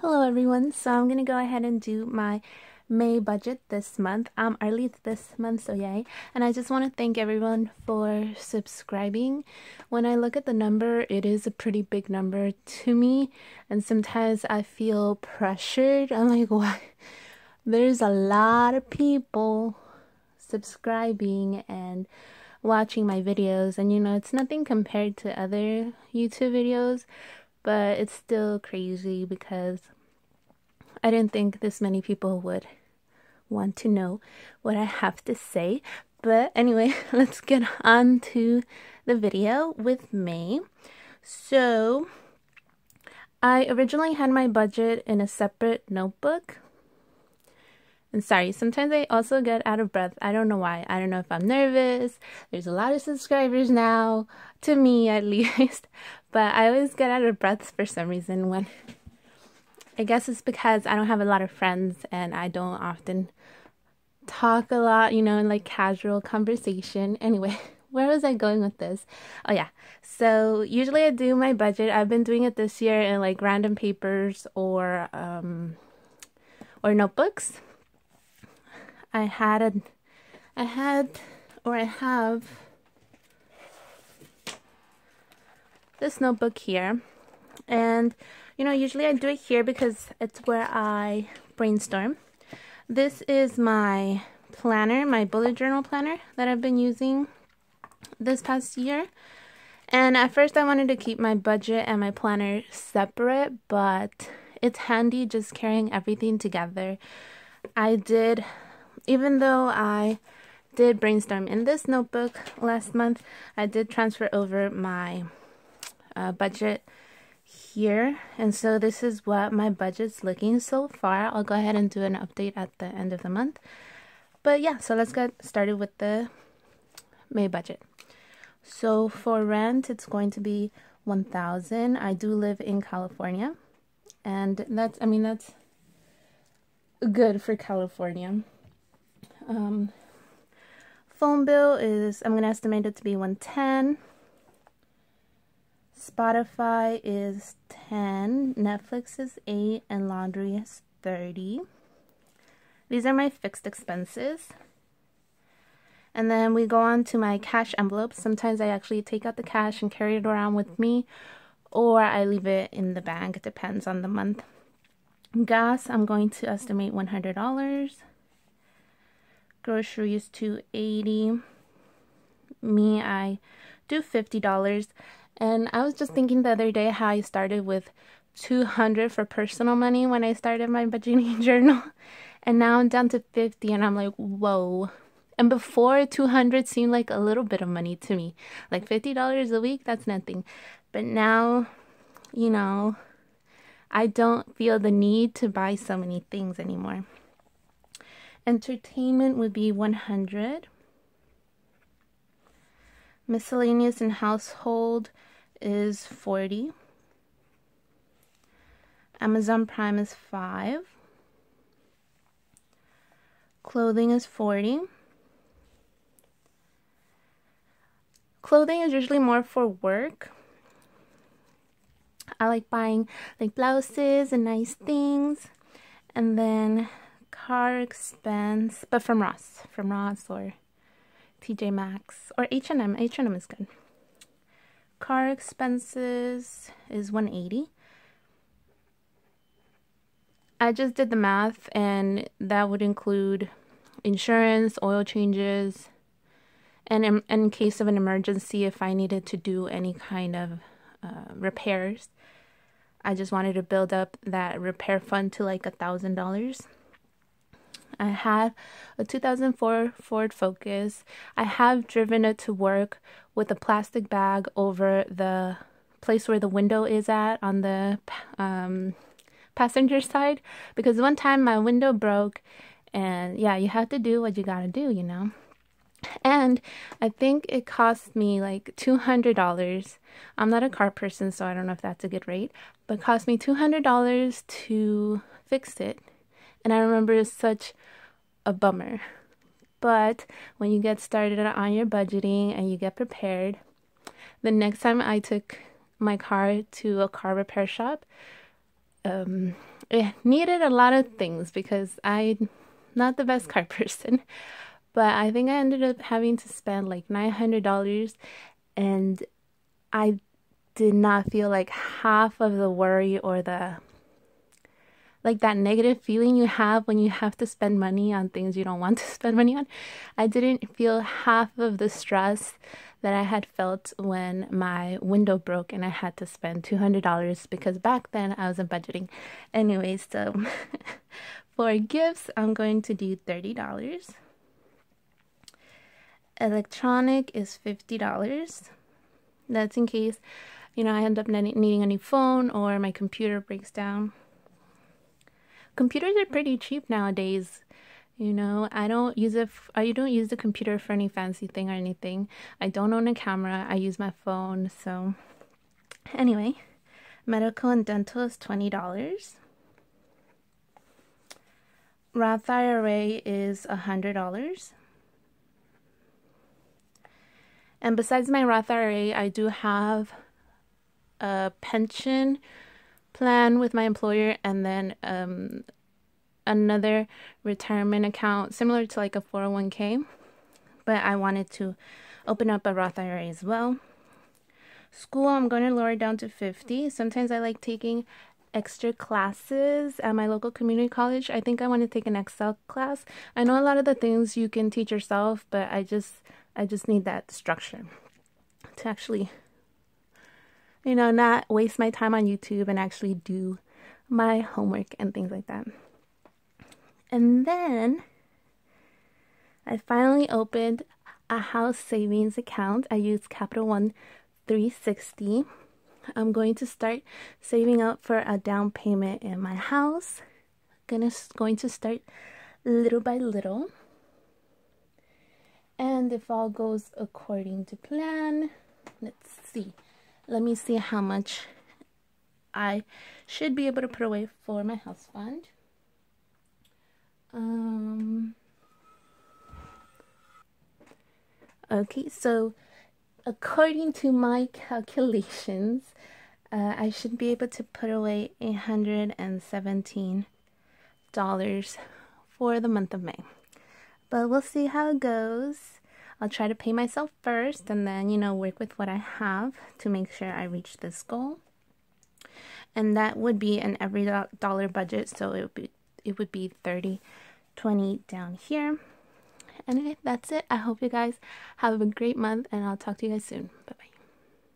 Hello everyone, so I'm gonna go ahead and do my May budget this month. I'm early this month, so yay. And I just want to thank everyone for subscribing. When I look at the number, it is a pretty big number to me, and sometimes I feel pressured. I'm like, what? There's a lot of people subscribing and watching my videos, and it's nothing compared to other YouTube videos, but it's still crazy because I didn't think this many people would want to know what I have to say. But anyway, let's get on to the video with May. So I originally had my budget in a separate notebook. And sorry, sometimes I also get out of breath. I don't know why. I don't know if I'm nervous. There's a lot of subscribers now, to me at least. But I always get out of breath for some reason when... I guess it's because I don't have a lot of friends and I don't often talk a lot, in like casual conversation. Anyway, where was I going with this? Oh yeah. So usually I do my budget. I've been doing it this year in like random papers or notebooks. I have this notebook here, and usually I do it here because it's where I brainstorm. This is my planner, my bullet journal planner that I've been using this past year. And at first I wanted to keep my budget and my planner separate, but it's handy just carrying everything together. Even though I did brainstorm in this notebook last month, I did transfer over my budget here, and so this is what my budget's looking so far. I'll go ahead and do an update at the end of the month. But yeah, so let's get started with the May budget. So for rent, it's going to be $1,000. I do live in California, and that's good for California. Phone bill is, I'm gonna estimate it to be $110. Spotify is $10, Netflix is $8, and laundry is $30. These are my fixed expenses. And then we go on to my cash envelopes. Sometimes I actually take out the cash and carry it around with me, or I leave it in the bank. It depends on the month. Gas, I'm going to estimate $100. Groceries, $280. Me, I do $50. And I was just thinking the other day how I started with $200 for personal money when I started my budgeting journal. And now I'm down to $50, and I'm like, whoa. And before, $200 seemed like a little bit of money to me. Like $50 a week, that's nothing. But now, I don't feel the need to buy so many things anymore. Entertainment would be $100. Miscellaneous and household is $40. Amazon Prime is $5. Clothing is $40. Clothing is usually more for work. I like buying like blouses and nice things. And then car expense, but from Ross or TJ Maxx or H&M. H&M is good. Car expenses is $180. I just did the math, and that would include insurance, oil changes, and in case of an emergency, if I needed to do any kind of repairs. I just wanted to build up that repair fund to like $1,000. I have a 2004 Ford Focus. I have driven it to work with a plastic bag over the place where the window is at on the passenger side, because one time my window broke, and yeah, you have to do what you gotta do, And I think it cost me like $200. I'm not a car person, so I don't know if that's a good rate, but it cost me $200 to fix it. And I remember it's such a bummer. But when you get started on your budgeting and you get prepared, the next time I took my car to a car repair shop, it needed a lot of things because I'm not the best car person. But I think I ended up having to spend like $900, and I did not feel like half of the worry or the like that negative feeling you have when you have to spend money on things you don't want to spend money on. I didn't feel half of the stress that I had felt when my window broke and I had to spend $200 because back then I wasn't budgeting. Anyways, so for gifts, I'm going to do $30. Electronic is $50. That's in case, I end up needing a new phone or my computer breaks down. Computers are pretty cheap nowadays. I don't use I don't use the computer for any fancy thing or anything. I don't own a camera. I use my phone. So anyway, medical and dental is $20. Roth IRA is $100. And besides my Roth IRA, I do have a pension plan with my employer, and then another retirement account similar to like a 401k, but I wanted to open up a Roth IRA as well. School, I'm going to lower it down to $50. Sometimes I like taking extra classes at my local community college. I think I want to take an Excel class. I know a lot of the things you can teach yourself, but I just need that structure to actually not waste my time on YouTube and actually do my homework and things like that. And then I finally opened a house savings account. I use Capital One 360. I'm going to start saving up for a down payment in my house. Going to start little by little. And if all goes according to plan, let's see. Let me see how much I should be able to put away for my house fund. Okay, so according to my calculations, I should be able to put away $117 for the month of May. But we'll see how it goes. I'll try to pay myself first and then, work with what I have to make sure I reach this goal. And that would be an every dollar budget, so it would be 30, 20 down here. Anyway, that's it. I hope you guys have a great month, and I'll talk to you guys soon. Bye-bye.